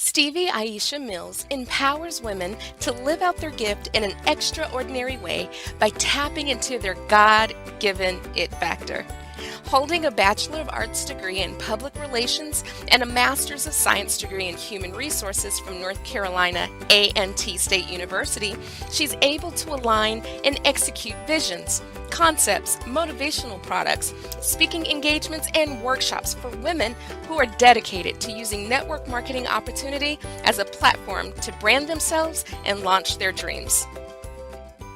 Stevie Aisha Mills empowers women to live out their gift in an extraordinary way by tapping into their God given it factor. Holding a Bachelor of Arts degree in Public Relations and a Master's of Science degree in Human Resources from North Carolina A&T State University, she's able to align and execute visions, concepts, motivational products, speaking engagements, and workshops for women who are dedicated to using network marketing opportunity as a platform to brand themselves and launch their dreams.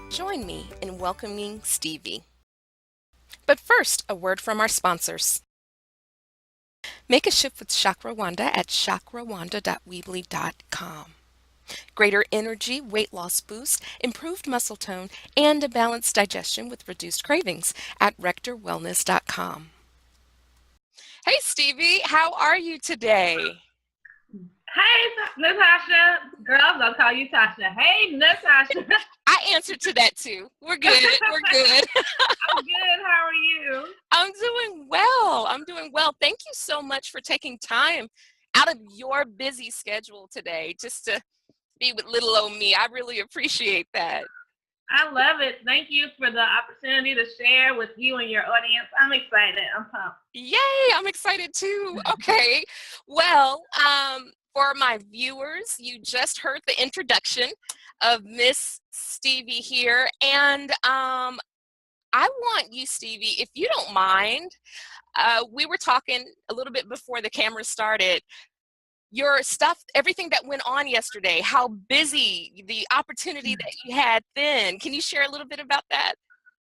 Join me in welcoming Stevie. But first, a word from our sponsors. Make a shift with Chakrawanda at chakrawanda.weebly.com. Greater energy, weight loss boost, improved muscle tone, and a balanced digestion with reduced cravings at rectorwellness.com. Hey, Stevie, how are you today? Hey, Natasha. Girls, I'll call you Tasha. Hey, Natasha. I answered to that too. We're good. We're good. I'm good. How are you? I'm doing well. I'm doing well. Thank you so much for taking time out of your busy schedule today just to be with little old me. I really appreciate that. I love it. Thank you for the opportunity to share with you and your audience. I'm excited. I'm pumped. Yay, I'm excited too. Okay. Well, for my viewers, you just heard the introduction of Miss Stevie here. And I want you, Stevie, if you don't mind, we were talking a little bit before the camera started. Your stuff, everything that went on yesterday, how busy, the opportunity that you had then. Can you share a little bit about that?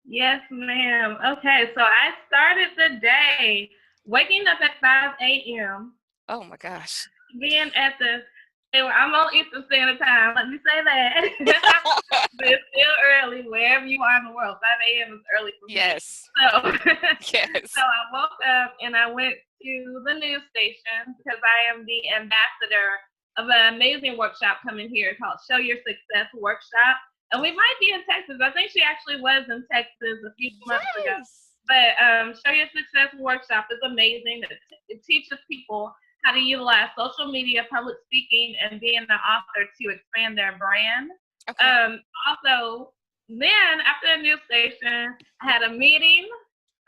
Yes, ma'am. Okay, so I started the day waking up at 5 a.m. Oh my gosh. Being at I'm on Eastern Standard Time, let me say that. But it's still early wherever you are in the world. 5 a.m. is early for me. Yes. So, yes. So I woke up and I went to the news station because I am the ambassador of an amazing workshop coming here called Show Your Success Workshop. And we might be in Texas. I think she actually was in Texas a few months ago. But Show Your Success Workshop is amazing. It teaches people how to utilize social media, public speaking, and being an author to expand their brand. Okay. Also, then after the news station, I had a meeting,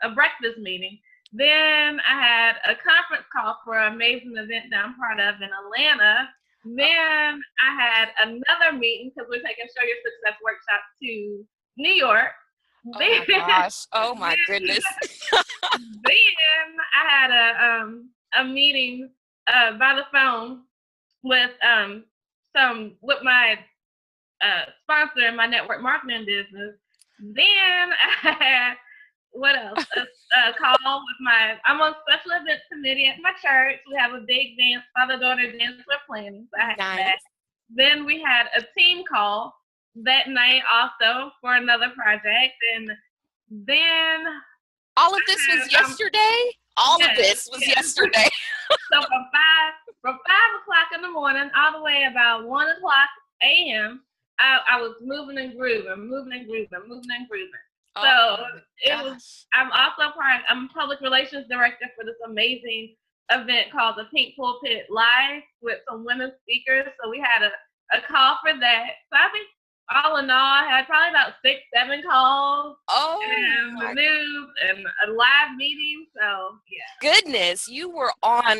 a breakfast meeting. Then I had a conference call for an amazing event that I'm part of in Atlanta. Then I had another meeting because we're taking Show Your Success Workshop to New York. Oh my gosh. Oh my goodness. Then I had a meeting by the phone with my sponsor in my network marketing business. Then I had what else? A call with I'm on special events committee at my church. We have a big dance, father-daughter dance we're planning. So I had that. Then we had a team call that night also for another project. And then all of this was yesterday? All of this was yesterday. So from 5 o'clock in the morning all the way about 1 o'clock a.m., I was moving and grooving. So I'm also I'm public relations director for this amazing event called the Pink Pulpit Live with some women speakers. So we had a call for that. So I think all in all, I had probably about 6-7 calls. And the news and a live meeting. So yeah. Goodness, you were on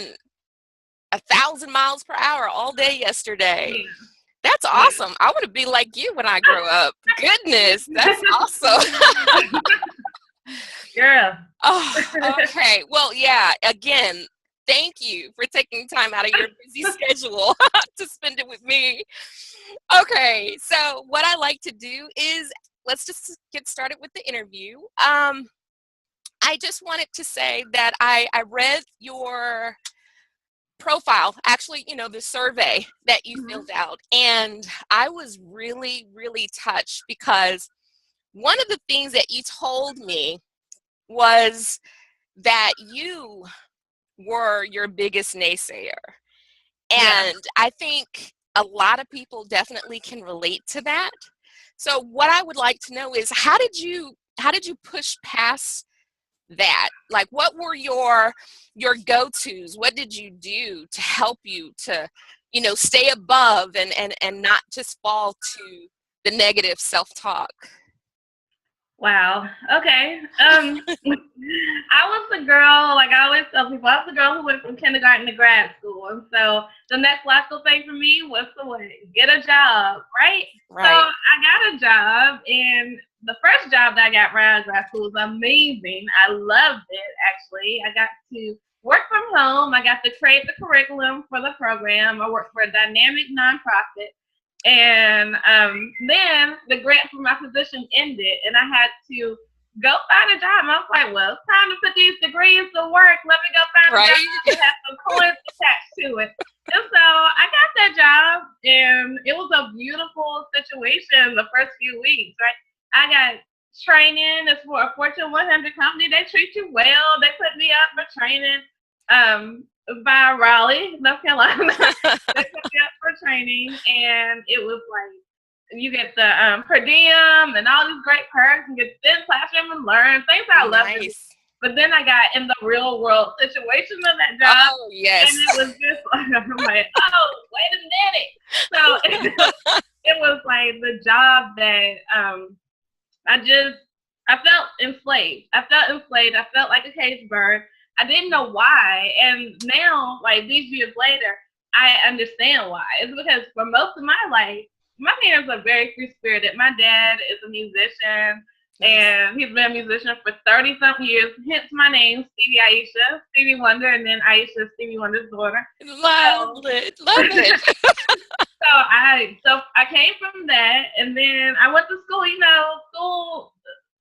1,000 miles per hour all day yesterday. Yeah. That's awesome. I want to be like you when I grow up. Goodness, that's awesome. Girl. Oh, okay. Well, yeah, again, thank you for taking time out of your busy schedule to spend it with me. Okay, so what I like to do is, let's just get started with the interview. I just wanted to say that I read your profile, actually, the survey that you filled out, and I was really, really touched because one of the things that you told me was that you were your biggest naysayer. And I think a lot of people definitely can relate to that. So what I would like to know is how did you push past that? Like, what were your go-tos? What did you do to help you to, stay above and not just fall to the negative self-talk? Wow. Okay. I was the girl, like I always tell people, I was the girl who went from kindergarten to grad school. And so the next logical thing for me was to get a job, right? So Right. I got a job, and the first job that I got right out of grad school was amazing. I loved it, actually. I got to work from home. I got to create the curriculum for the program. I worked for a dynamic nonprofit. And then the grant for my position ended, and I had to go find a job. And I was like, well, it's time to put these degrees to work. Let me go find a job that has some coins attached to it. And so I got that job, and it was a beautiful situation the first few weeks, right? I got training. It's for a Fortune 100 company. They treat you well. They put me up for training. By Raleigh, North Carolina. They put me up for training, and it was like you get the per diem and all these great perks, and get to sit in classroom and learn things I love. But then I got in the real world situation of that job. Oh, yes. And it was just like, I'm like, oh, wait a minute. So it was like the job that I felt enslaved. I felt like a caged bird. I didn't know why. And now, like these years later, I understand why. It's because for most of my life, my parents are very free-spirited. My dad is a musician, and he's been a musician for 30-something years, hence my name, Stevie Aisha, Stevie Wonder, and then Aisha, Stevie Wonder's daughter. Love it. So I came from that, and then I went to school. School,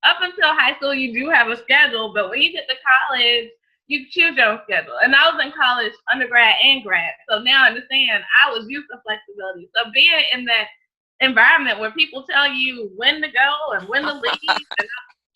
up until high school, you do have a schedule, but when you get to college, you choose your own schedule. And I was in college, undergrad and grad. So now I understand I was used to flexibility. So being in that environment where people tell you when to go and when to leave, and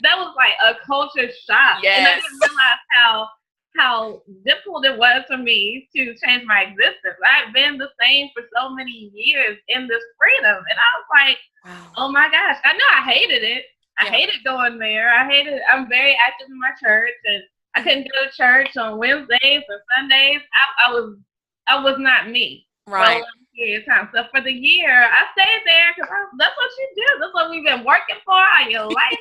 that was like a culture shock. Yes. And I didn't realize how difficult it was for me to change my existence. I've been the same for so many years in this freedom. And I was like, wow. Oh my gosh, I know I hated it. I hated going there. I'm very active in my church, and I couldn't go to church on Wednesdays and Sundays. I was not me. Right. Time. So for the year, I stayed there because that's what you do. That's what we've been working for all your life.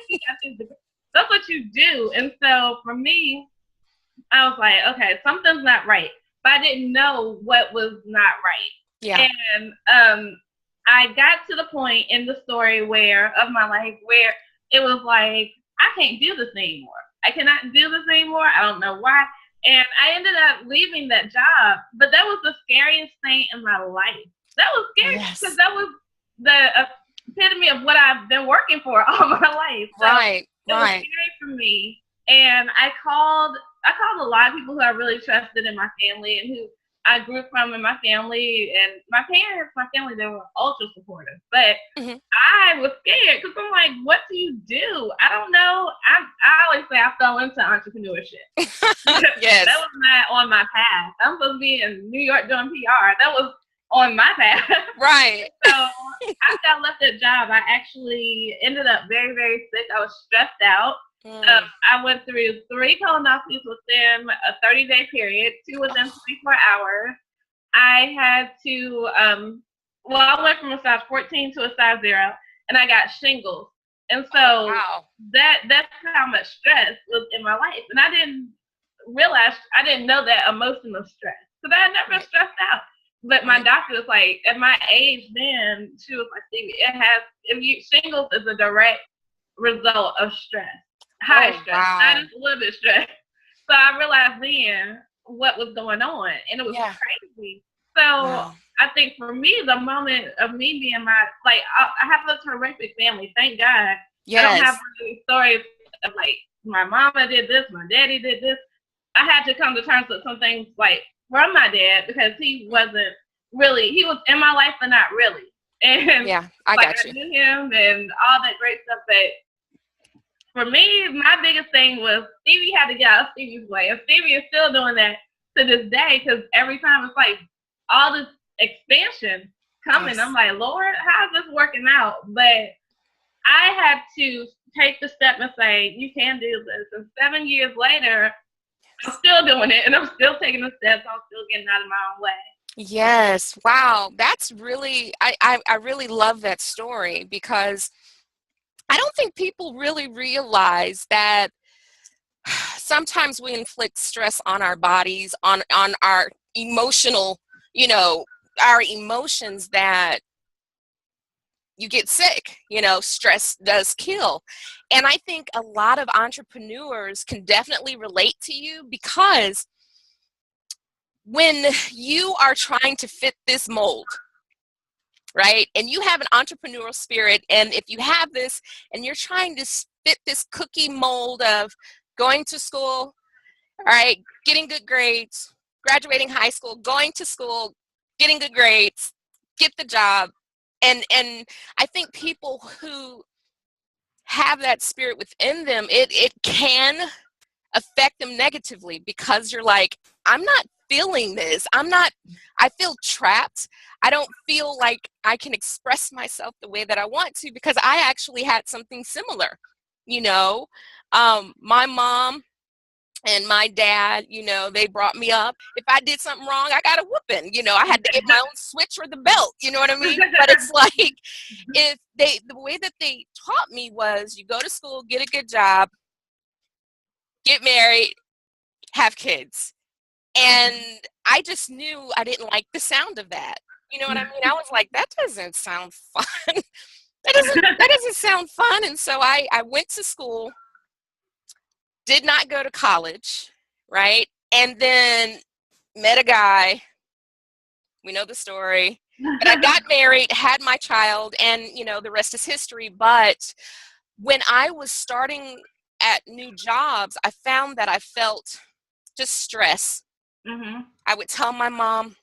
That's what you do. And so for me, I was like, okay, something's not right. But I didn't know what was not right. Yeah. And I got to the point in the story of my life where it was like, I can't do this anymore. I cannot do this anymore. I don't know why. And I ended up leaving that job. But that was the scariest thing in my life. That was scary because that was the epitome of what I've been working for all my life. So it was scary for me. And I called a lot of people who I really trusted in my family and who I grew from in my family. And my parents, my family, they were ultra supportive. But I was scared because I'm like, what do you do? I don't know. I always say I fell into entrepreneurship. Yes. That was not on my path. I'm supposed to be in New York doing PR. That was on my path. Right. So after I left that job, I actually ended up very, very sick. I was stressed out. I went through 3 colonoscopies within a 30-day period, 2 within 24 hours. I had to, I went from a size 14 to a size 0, and I got shingles. And so that's how much stress was in my life. And I didn't know that emotional stress. So I had never stressed out. But my doctor was like, at my age then, she was like, Stevie, shingles is a direct result of stress. High stress, not just a little bit stress. So I realized then what was going on, and it was crazy. So I think for me, the moment of me being I have a terrific family, thank God. Yes. I don't have any stories of like my mama did this, my daddy did this. I had to come to terms with some things like from my dad because he was in my life, but not really. And I got you. I knew him and all that great stuff, but for me, my biggest thing was Stevie had to get out of Stevie's way. And Stevie is still doing that to this day because every time it's like all this expansion coming, I'm like, Lord, how is this working out? But I had to take the step and say, you can do this. And 7 years later, I'm still doing it, and I'm still taking the steps. I'm still getting out of my own way. Yes. Wow. That's really, I really love that story because I don't think people really realize that sometimes we inflict stress on our bodies, on our emotional, you know, our emotions, that you get sick. Stress does kill. And I think a lot of entrepreneurs can definitely relate to you, because when you are trying to fit this mold, right? And you have an entrepreneurial spirit, and if you have this and you're trying to fit this cookie mold of going to school, all right, getting good grades, graduating high school, going to school, getting good grades, get the job. And I think people who have that spirit within them, it can affect them negatively, because you're like, I'm not feeling this. I feel trapped. I don't feel like I can express myself the way that I want to, because I actually had something similar. You know, my mom and my dad, they brought me up. If I did something wrong, I got a whooping. I had to get my own switch or the belt. You know what I mean? But it's like, the way that they taught me was, you go to school, get a good job, get married, have kids. And I just knew I didn't like the sound of that. You know what I mean? I was like, that doesn't sound fun. That doesn't sound fun. And so I went to school, did not go to college, right? And then met a guy. We know the story. But I got married, had my child, and the rest is history. But when I was starting at new jobs, I found that I felt just stress. Mm-hmm. I would tell my mom,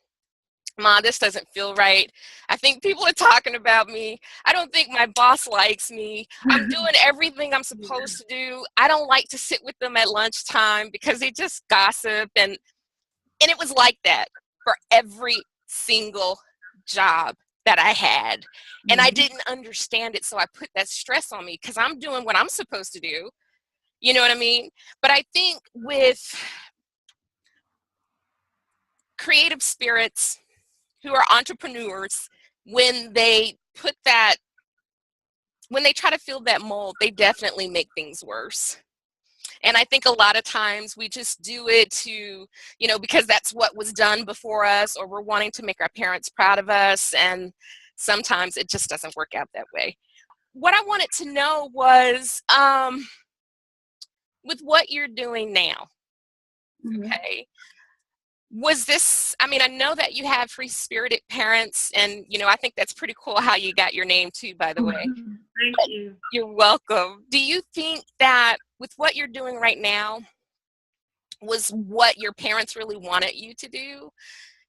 "Ma, this doesn't feel right. I think people are talking about me. I don't think my boss likes me. I'm doing everything I'm supposed to do. I don't like to sit with them at lunchtime because they just gossip." And it was like that for every single job that I had. And I didn't understand it, so I put that stress on me because I'm doing what I'm supposed to do. You know what I mean? But I think with creative spirits who are entrepreneurs, when they try to fill that mold, they definitely make things worse. And I think a lot of times we just do it to, because that's what was done before us, or we're wanting to make our parents proud of us. And sometimes it just doesn't work out that way. What I wanted to know was, with what you're doing now, okay, was this, I mean, I know that you have free-spirited parents, and, I think that's pretty cool how you got your name too, by the way. Thank you. You're welcome. Do you think that with what you're doing right now was what your parents really wanted you to do?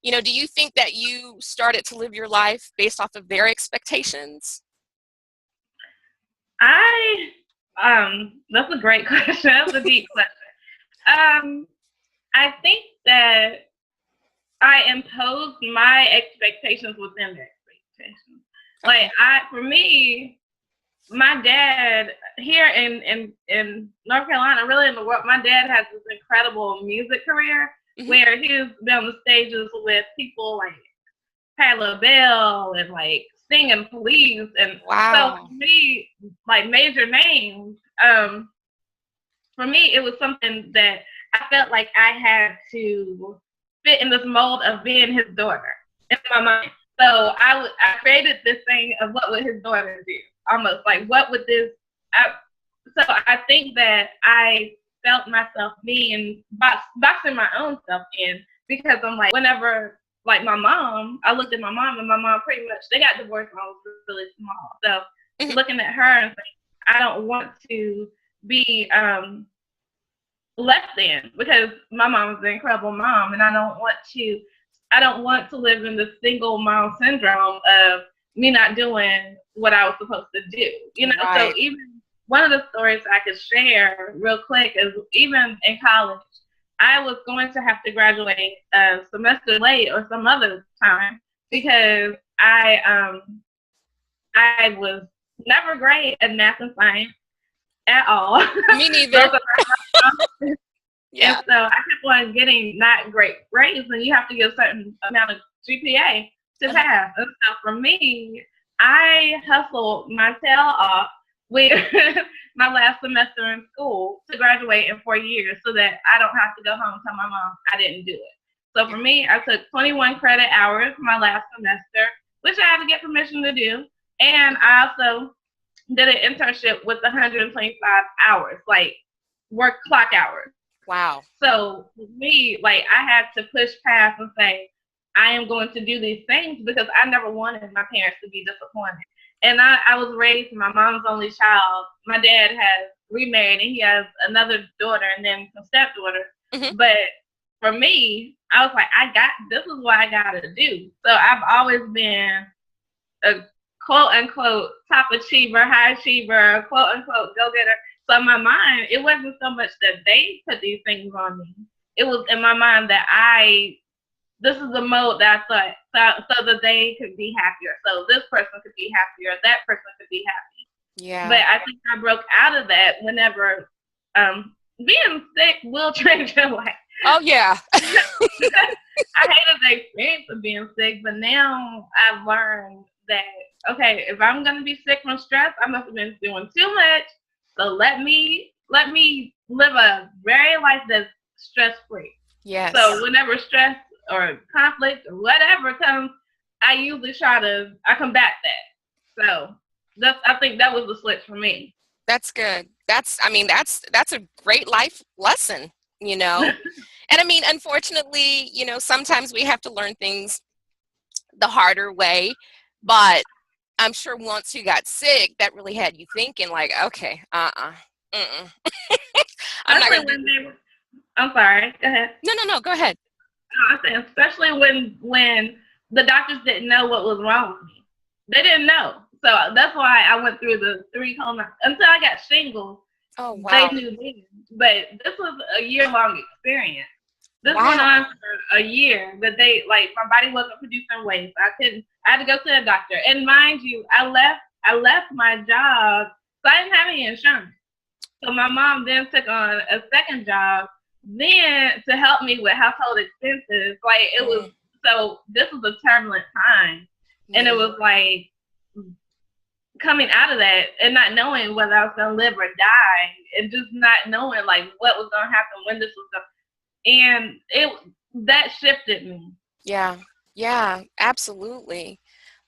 Do you think that you started to live your life based off of their expectations? That's a great question. That's a deep question. I think that I imposed my expectations within their expectations. Like for me, my dad here in North Carolina, really in the world, my dad has this incredible music career where he's been on the stages with people like Patti LaBelle and like Sting and Police, and Wow. so for me, like major names. For me, it was something that I felt like I had to fit in this mold of being his daughter in my mind. So I created this thing of what would his daughter do, almost like what would this. So I think that I felt myself being boxing my own self in, because I'm like, whenever like my mom, I looked at my mom, and my mom pretty much, they got divorced when I was really small. So looking at her and saying, I don't want to be less than, because my mom was an incredible mom, and I don't want to live in the single mom syndrome of me not doing what I was supposed to do. Right. So even one of the stories I could share real quick is, even in college, I was going to have to graduate a semester late or some other time, because I was never great at math and science at all. Me Those neither. are my and Yeah. so I kept on getting not great grades, and you have to get a certain amount of GPA to Uh-huh. pass. And so for me, I hustled my tail off with my last semester in school to graduate in 4 years so that I don't have to go home and tell my mom I didn't do it. So Yeah. for me, I took 21 credit hours my last semester, which I had to get permission to do. And I also did an internship with 125 hours, like work clock hours. Wow. So for me, like I had to push past and say, I am going to do these things because I never wanted my parents to be disappointed. And I was raised my mom's only child. My dad has remarried and he has another daughter and then some stepdaughters. Hmm. But for me, I was like, this is what I gotta do. So I've always been a quote unquote top achiever, high achiever, quote unquote go getter. So in my mind, it wasn't so much that they put these things on me. It was in my mind that this is the mode that I thought so that they could be happier. So this person could be happier, that person could be happy. Yeah. But I think I broke out of that whenever being sick will change your life. Oh, yeah. I hated the experience of being sick, but now I've learned that okay, if I'm gonna be sick from stress, I must have been doing too much. So let me live a very life that's stress free. Yes. So whenever stress or conflict or whatever comes, I usually I combat that. So I think that was the switch for me. That's good. I mean, that's a great life lesson, you know? And I mean, unfortunately, sometimes we have to learn things the harder way, but I'm sure once you got sick, that really had you thinking like, okay, mm-mm. I'm not Especially gonna do. when I'm sorry, go ahead. No, go ahead. I said, especially when the doctors didn't know what was wrong with me. They didn't know. So that's why I went through the 3 until I got shingles. Oh, They wow. knew then. But this was a year-long experience. This went Wow. on for a year. That they like my body wasn't producing waste. I had to go to the doctor. And mind you, I left my job, so I didn't have any insurance. So my mom then took on a second job then to help me with household expenses. Like it was Mm, so this was a turbulent time. And it yeah. was like coming out of that and not knowing whether I was gonna live or die and just not knowing like what was gonna happen when this was gonna and it that shifted me. Yeah. Yeah, absolutely.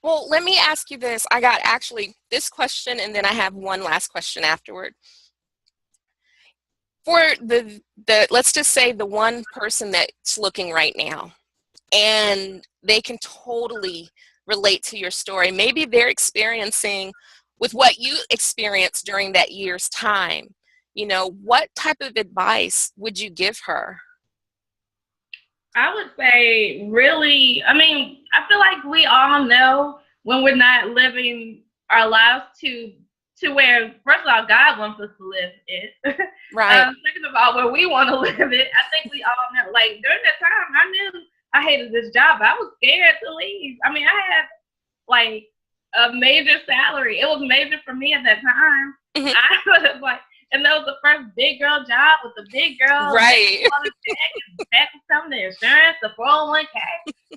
Well, let me ask you this. I got actually this question, and then I have one last question afterward. For the let's just say the one person that's looking right now, and they can totally relate to your story. Maybe they're experiencing with what you experienced during that year's time. What type of advice would you give her? I would say really, I mean, I feel like we all know when we're not living our lives to where first of all God wants us to live it. Right. Second of all, where we want to live it. I think we all know. Like during that time, I knew I hated this job. I was scared to leave. I mean, I had like a major salary. It was major for me at that time. Mhm. I was like, and that was the first big girl job with the big girl making Right. all the check and back some the insurance, the 401k.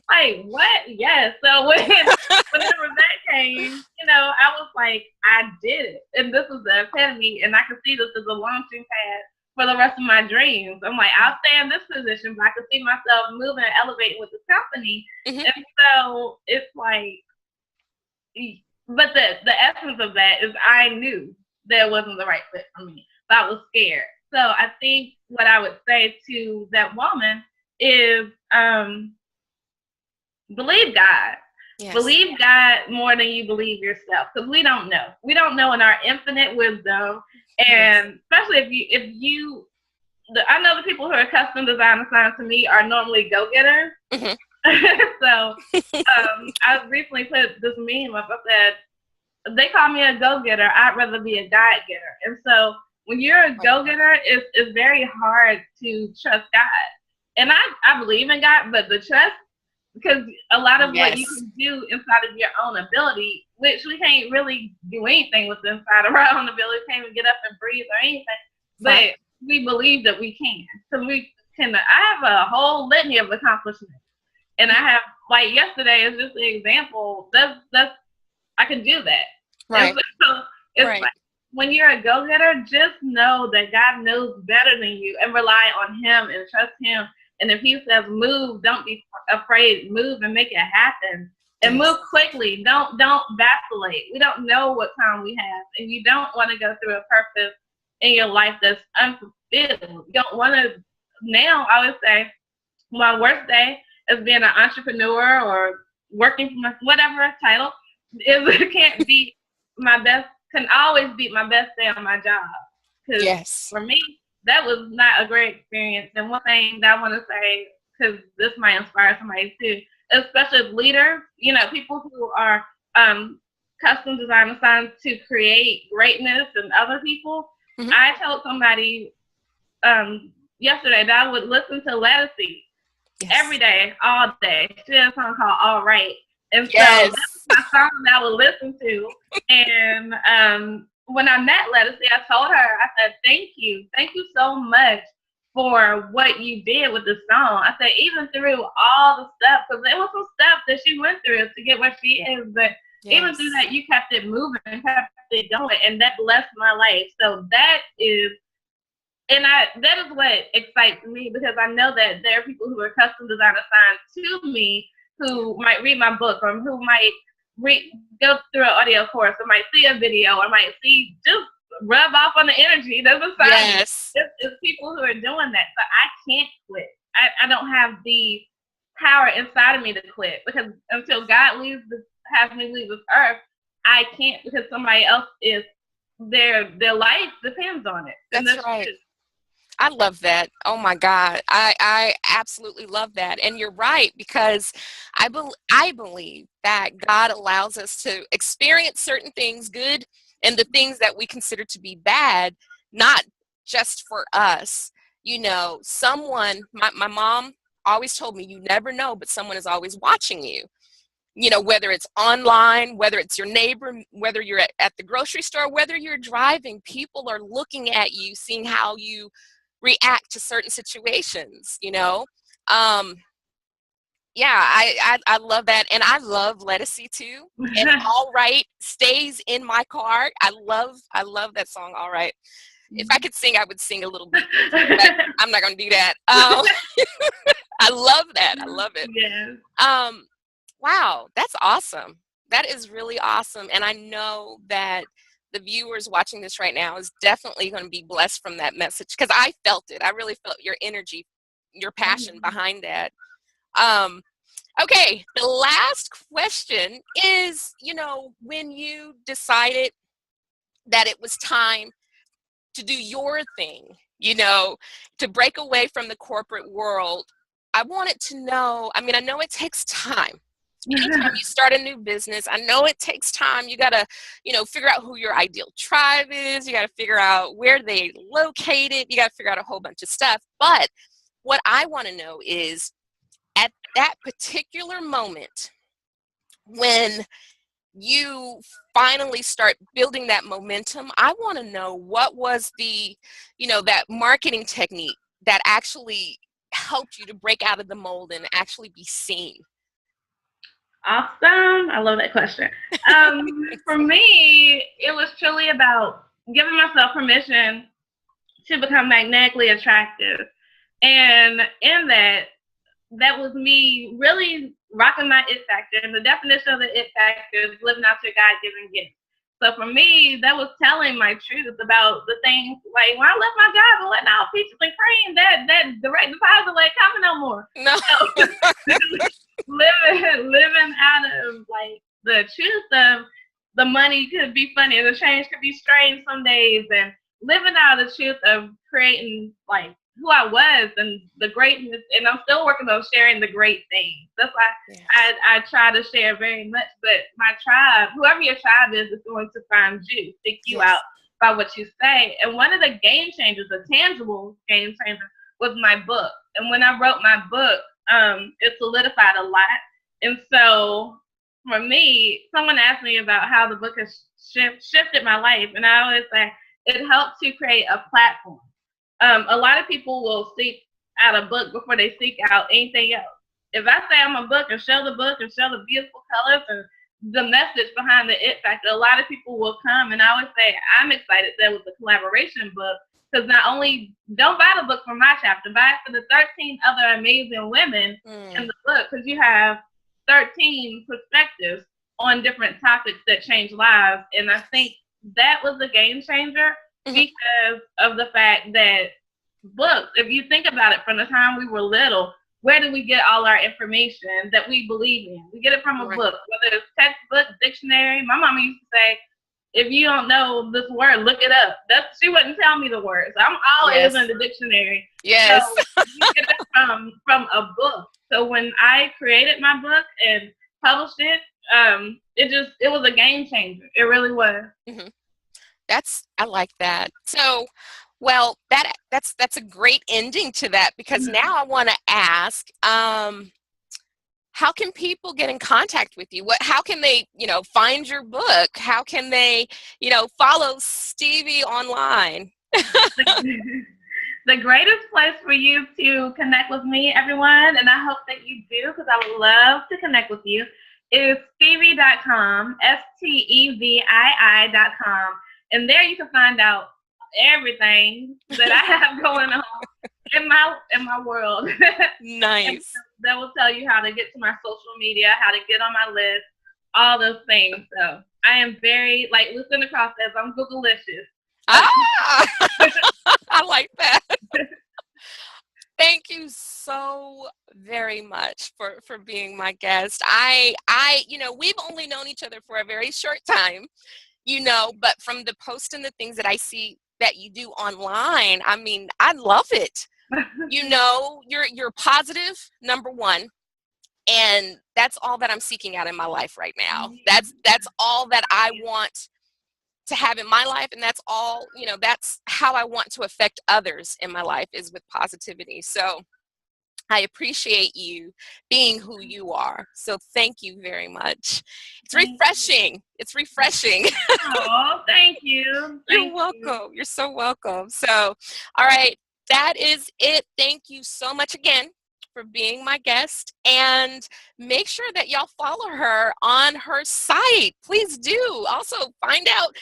Like what? Yes. So whenever that came, I was like, I did it, and this was the epitome, and I could see this as a launching pad for the rest of my dreams. I'm like, I'll stay in this position, but I could see myself moving and elevating with the company, Mhm. and so it's like but the essence of that is I knew that it wasn't the right fit for me, but I was scared. So I think what I would say to that woman is believe God. Yes. Believe God more than you believe yourself, because we don't know. We don't know in our infinite wisdom, Yes. and especially I know the people who are custom design assigned to me are normally go getters. Mhm. So I recently put this meme up. I said, they call me a go-getter. I'd rather be a God-getter. And so when you're a go-getter, it's very hard to trust God. And I believe in God, but the trust because a lot of what you Yes. can do inside of your own ability, which we can't really do anything with inside of our own ability, we can't even get up and breathe or anything, Right. but we believe that we can. So we can. I have a whole litany of accomplishments, and I have, like, yesterday is just an example. That's I can do that, and Right. so it's Right. like when you're a go-getter, just know that God knows better than you, and rely on Him and trust Him. And if He says move, don't be afraid. Move and make it happen, and Yes. move quickly. Don't vacillate. We don't know what time we have, and you don't want to go through a purpose in your life that's unfulfilled. You don't want to. Now, I would say my worst day is being an entrepreneur or working for whatever title is can't beat my best. Can always beat my best day on my job, because Yes. for me that was not a great experience. And one thing that I want to say, because this might inspire somebody too, especially leaders, people who are custom design assigned to create greatness in other people. Mhm. I told somebody yesterday that I would listen to Lettucey every Yes. day, all day. She had a song called All Right. And so that was Yes. my song that I would listen to. And when I met Lettucey, I told her, I said, thank you. Thank you so much for what you did with the song. I said, even through all the stuff, because there was some stuff that she went through to get where she is, but even through Yes. that, you kept it moving and kept it going, and that blessed my life. So that is, that is what excites me, because I know that there are people who are custom design assigned to me who might read my book, or who might go through an audio course, or might see a video, or might see, just rub off on the energy that's inside me. Yes. It's people who are doing that. So I can't quit. I don't have the power inside of me to quit, because until God has me leave this earth, I can't, because somebody else is, their life depends on it. And That's that's right. true. I love that. Oh my God. I absolutely love that. And you're right, because I believe that God allows us to experience certain things, good, and the things that we consider to be bad, not just for us. My mom always told me, you never know, but someone is always watching you. Whether it's online, whether it's your neighbor, whether you're at the grocery store, whether you're driving, people are looking at you, seeing how you react to certain situations. um yeah, I love that, and I love Lettucey too. And All Right stays in my car. I love that song, All Right. If I could sing, I would sing a little bit different, but I'm not gonna do that. I love that. I love it. Yes. Wow, that's awesome. That is really awesome. And I know that the viewers watching this right now is definitely going to be blessed from that message, because I felt it. I really felt your energy, your passion behind that. Um, okay, the last question is, when you decided that it was time to do your thing, to break away from the corporate world, I wanted to know, I know it takes time. Anytime you start a new business, I know it takes time. You got to, figure out who your ideal tribe is. You got to figure out where they located. You got to figure out a whole bunch of stuff. But what I want to know is, at that particular moment when you finally start building that momentum, I want to know, what was that marketing technique that actually helped you to break out of the mold and actually be seen? Awesome. I love that question. For me, it was truly about giving myself permission to become magnetically attractive. And in that was me really rocking my it factor. And the definition of the it factor is living out your God-given gift. So for me, that was telling my truth about the things, like when I left my job and whatnot, all peaches and cream, that direct deposit ain't coming no more. No. So, living out of, like, the truth of the money could be funny, the change could be strange some days, and living out of the truth of creating, like, who I was and the greatness. And I'm still working on sharing the great things. That's why I try to share very much. But my tribe, whoever your tribe is going to find you, pick you out by what you say. And one of the game changers, a tangible game changer, was my book. And when I wrote my book, it solidified a lot. And so for me, someone asked me about how the book has shifted my life, and I always say it helped to create a platform. A lot of people will seek out a book before they seek out anything else. If I say I'm a book and show the beautiful colors and the message behind the it factor, a lot of people will come. And I always say I'm excited that it was a collaboration book, because not only don't buy the book for my chapter, buy it for the 13 other amazing women in the book, because you have 13 perspectives on different topics that change lives. And I think that was a game changer because of the fact that books, if you think about it, from the time we were little, where do we get all our information that we believe in? We get it from a book, whether it's textbook, dictionary. My mama used to say, if you don't know this word, look it up. She wouldn't tell me the words. I'm always in the dictionary. Yes. So you get it from a book. So when I created my book and published it, it was a game changer. It really was. I like that. So, well, that's a great ending to that, because now I want to ask, how can people get in contact with you? How can they, find your book? How can they, follow Stevie online? The greatest place for you to connect with me, everyone, and I hope that you do, because I would love to connect with you, is Stevii.com, STEVII.com. And there you can find out everything that I have going on in my world. Nice. That will tell you how to get to my social media, how to get on my list, all those things. So I am very, like Lucinda Cross says, I'm Googleicious. I like that. Thank you so very much for being my guest. We've only known each other for a very short time, but from the posts and the things that I see that you do online, I mean, I love it. You're positive, number one, and that's all that I'm seeking out in my life right now. That's all that I want to have in my life, and that's all, that's how I want to affect others in my life, is with positivity. So I appreciate you being who you are. So thank you very much. It's refreshing. It's refreshing. Oh, thank you. You're welcome. You're so welcome. So, all right, that is it. Thank you so much again for being my guest, and make sure that y'all follow her on her site. Please do. Also find out,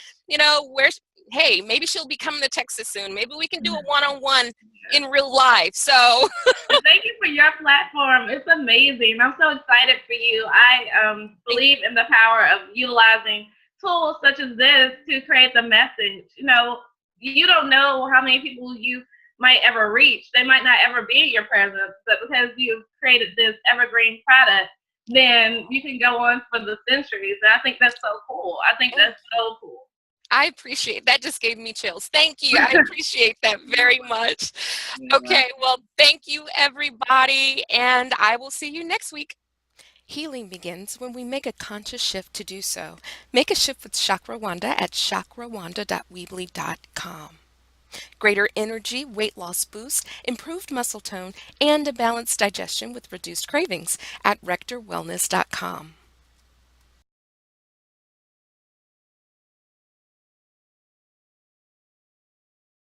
where, hey, maybe she'll be coming to Texas soon. Maybe we can do a one-on-one in real life. So thank you for your platform. It's amazing. I'm so excited for you. I believe in the power of utilizing tools such as this to create the message. You don't know how many people you might ever reach. They might not ever be in your presence, but because you've created this evergreen product, then you can go on for the centuries. And I think that's so cool. I think that's so cool. I appreciate that. Just gave me chills. Thank you. I appreciate that very much. Okay, well, thank you, everybody, and I will see you next week. Healing begins when we make a conscious shift to do so. Make a shift with Chakra Wanda at chakrawanda.weebly.com. Greater energy, weight loss boost, improved muscle tone, and a balanced digestion with reduced cravings at rectorwellness.com.